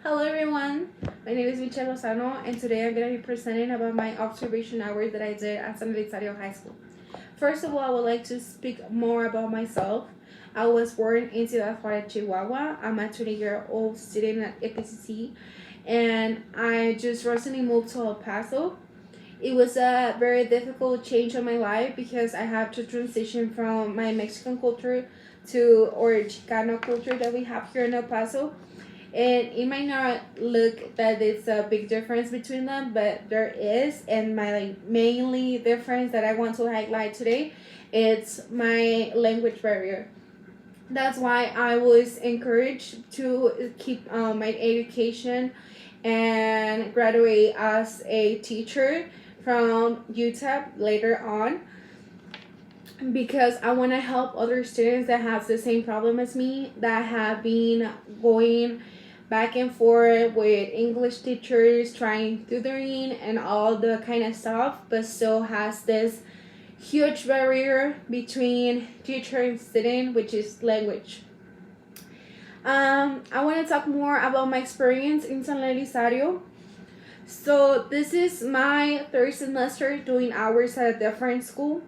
Hello everyone, my name is Michelle Lozano and today I'm going to be presenting about my observation hours that I did at San Elizario High School. First of all, I would like to speak more about myself. I was born in Ciudad Juarez, Chihuahua. I'm a 20-year-old student at EPCC and I just recently moved to El Paso. It was a very difficult change in my life because I have to transition from my Mexican culture to our Chicano culture that we have here in El Paso, and it might not look that it's a big difference between them, but there is. And my mainly difference that I want to highlight today, it's my language barrier. That's why I was encouraged to keep my education and graduate as a teacher from UTEP later on, because I want to help other students that have the same problem as me, that have been going back and forth with English teachers, trying tutoring and all the kind of stuff, but still has this huge barrier between teacher and student, which is language. I want to talk more about my experience in San Elizario. So this is my third semester doing hours at a different school,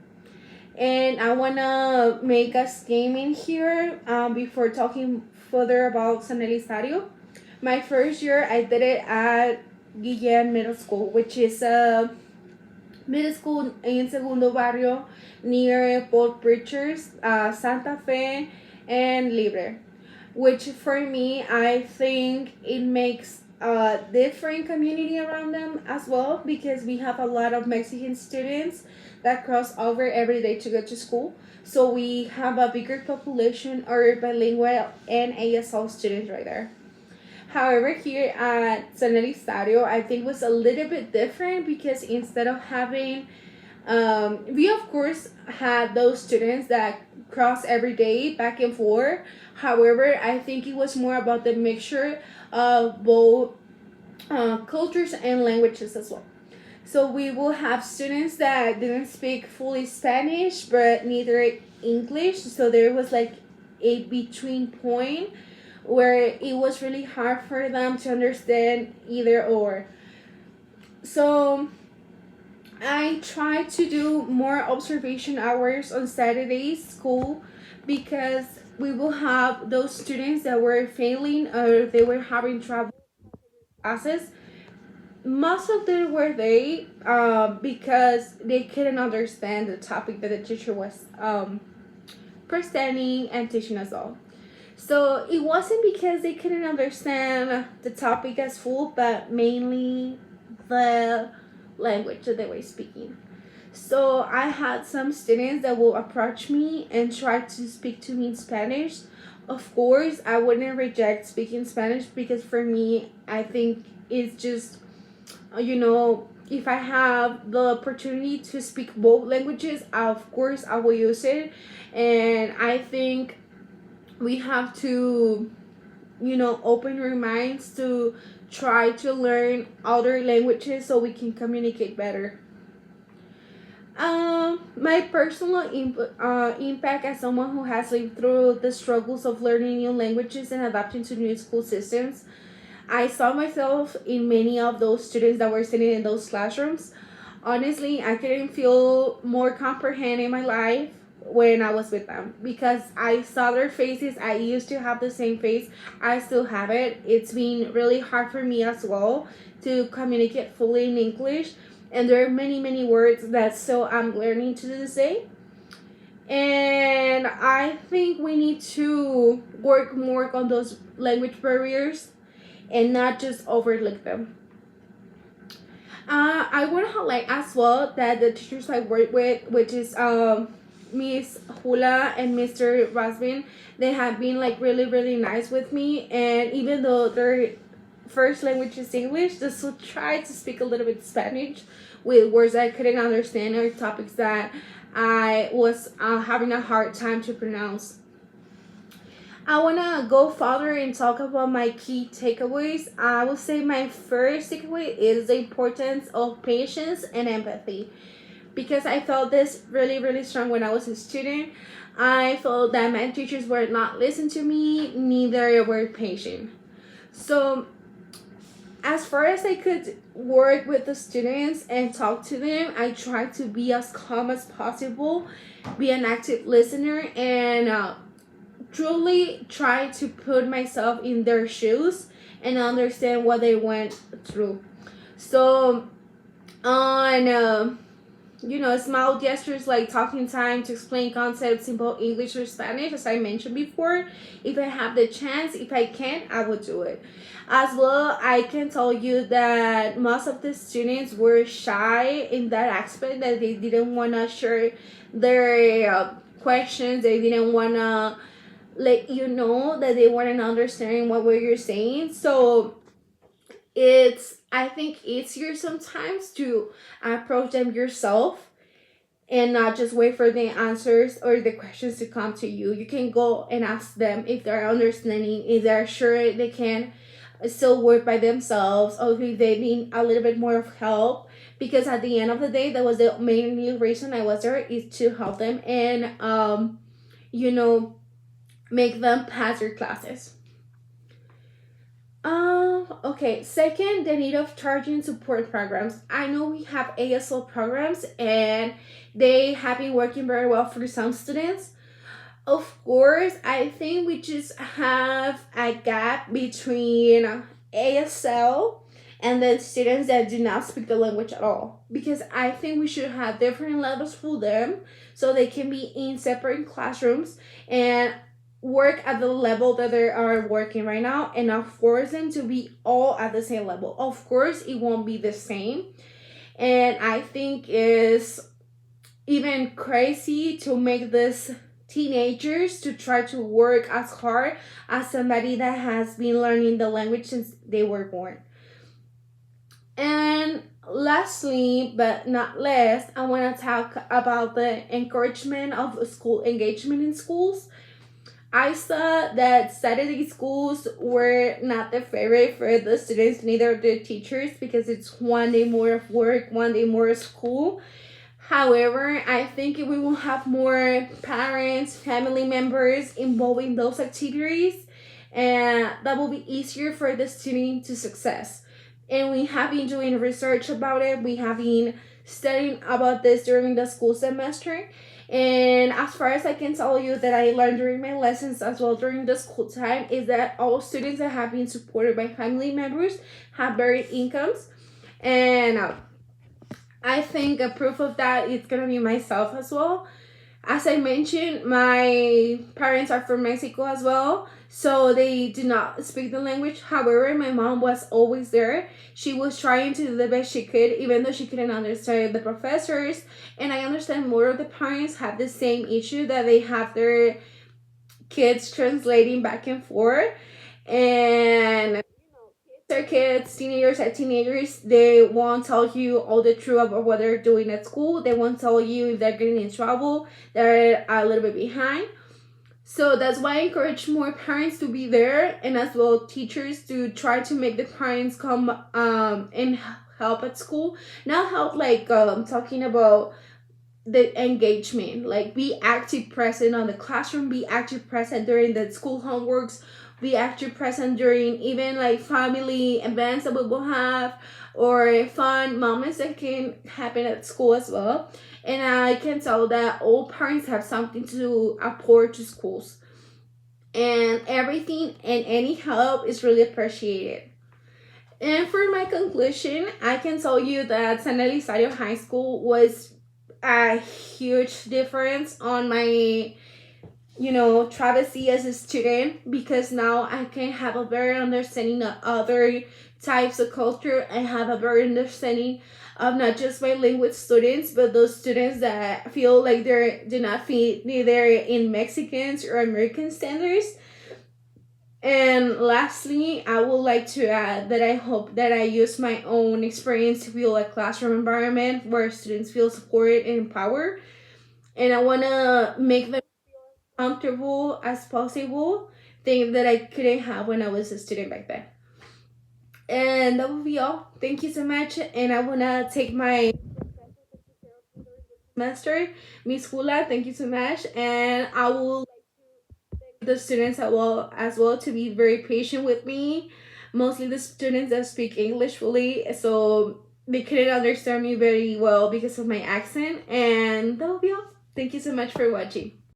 and I want to make a scheme in here before talking further about San Elizario. My first year, I did it at Guillen Middle School, which is a middle school in Segundo Barrio near both Bridgers, Santa Fe, and Libre. Which for me, I think it makes a different community around them as well, because we have a lot of Mexican students that cross over every day to go to school. So we have a bigger population or bilingual and ASL students right there. However, here at San Elizario, I think was a little bit different because instead of having, we of course had those students that cross every day back and forth. However, I think it was more about the mixture of both cultures and languages as well. So we will have students that didn't speak fully Spanish, but neither English. So there was like a between point where it was really hard for them to understand either or. So I tried to do more observation hours on Saturdays school, because we will have those students that were failing or they were having trouble classes. Most of them were they because they couldn't understand the topic that the teacher was presenting and teaching us all. So it wasn't because they couldn't understand the topic as full, but mainly the language that they were speaking. So I had some students that will approach me and try to speak to me in Spanish. Of course, I wouldn't reject speaking Spanish, because for me, I think it's just, if I have the opportunity to speak both languages, of course I will use it. And I think we have to, open our minds to try to learn other languages so we can communicate better. My personal impact as someone who has lived through the struggles of learning new languages and adapting to new school systems, I saw myself in many of those students that were sitting in those classrooms. Honestly, I couldn't feel more comprehend in my life when I was with them, because I saw their faces. I used to have the same face. I still have it. It's been really hard for me as well to communicate fully in English, and there are many words that still I'm learning to this day. And I think we need to work more on those language barriers and not just overlook them. I want to highlight as well that the teachers I work with, which is Miss Hula and Mr. Rasbin, they have been like really nice with me. And even though their first language is English, they still try to speak a little bit Spanish with words I couldn't understand or topics that I was having a hard time to pronounce. I want to go further and talk about my key takeaways. I would say my first takeaway is the importance of patience and empathy, because I felt this really strong when I was a student. I felt that my teachers were not listening to me, neither were patient. So as far as I could work with the students and talk to them, I try to be as calm as possible, be an active listener, and truly try to put myself in their shoes and understand what they went through. So, on small gestures like talking time to explain concepts in both English or Spanish, as I mentioned before. If I have the chance, if I can, I will do it. As well, I can tell you that most of the students were shy in that aspect, that they didn't want to share their questions. They didn't want to let you know that they weren't understanding what were you saying. So it's, I think, easier sometimes to approach them yourself and not just wait for the answers or the questions to come to you. You can go and ask them if they're understanding, if they're sure they can still work by themselves, or if they need a little bit more of help. Because at the end of the day, that was the main reason I was there, is to help them and you know make them pass their classes. Okay. Second, the need of charging support programs. I know we have ASL programs and they have been working very well for some students. Of course, I think we just have a gap between ASL and then students that do not speak the language at all. Because I think we should have different levels for them so they can be in separate classrooms and work at the level that they are working right now, and not force them to be all at the same level. Of course, it won't be the same. And I think it's even crazy to make this teenagers to try to work as hard as somebody that has been learning the language since they were born. And lastly, but not least, I want to talk about the encouragement of school engagement in schools. I saw that Saturday schools were not the favorite for the students, neither the teachers, because it's one day more of work, one day more of school. However, I think if we will have more parents, family members involved in those activities, and that will be easier for the student to success. And we have been doing research about it. We have been studying about this during the school semester. And as far as I can tell you that I learned during my lessons as well during the school time, is that all students that have been supported by family members have varied incomes. And I think a proof of that is gonna be myself as well. As I mentioned, my parents are from Mexico as well, so they do not speak the language. However, my mom was always there. She was trying to do the best she could, even though she couldn't understand the professors. And I understand more of the parents have the same issue, that they have their kids translating back and forth. And their kids, teenagers, they won't tell you all the truth about what they're doing at school. They won't tell you if they're getting in trouble, they're a little bit behind. So that's why I encourage more parents to be there, and as well teachers to try to make the parents come and help at school. Not help like talking about the engagement, like be active present on the classroom, be active present during the school homeworks, be active present during even like family events that we will have, or fun moments that can happen at school as well. And I can tell that all parents have something to apport to schools, and everything and any help is really appreciated. And for my conclusion, I can tell you that San Elizario High School was a huge difference on my travesty as a student, because now I can have a better understanding of other types of culture. I have a better understanding of not just bilingual students, but those students that feel like they do not fit neither in Mexicans or American standards. And lastly, I would like to add that I hope that I use my own experience to build a classroom environment where students feel supported and empowered. And I want to make them comfortable as possible, thing that I couldn't have when I was a student back then. And that will be all. Thank you so much. And I want to take my semester, Miss Hula. Thank you so much. And I will the students as well to be very patient with me. mostly the students that speak English fully, so they couldn't understand me very well because of my accent. And that'll be all. Thank you so much for watching.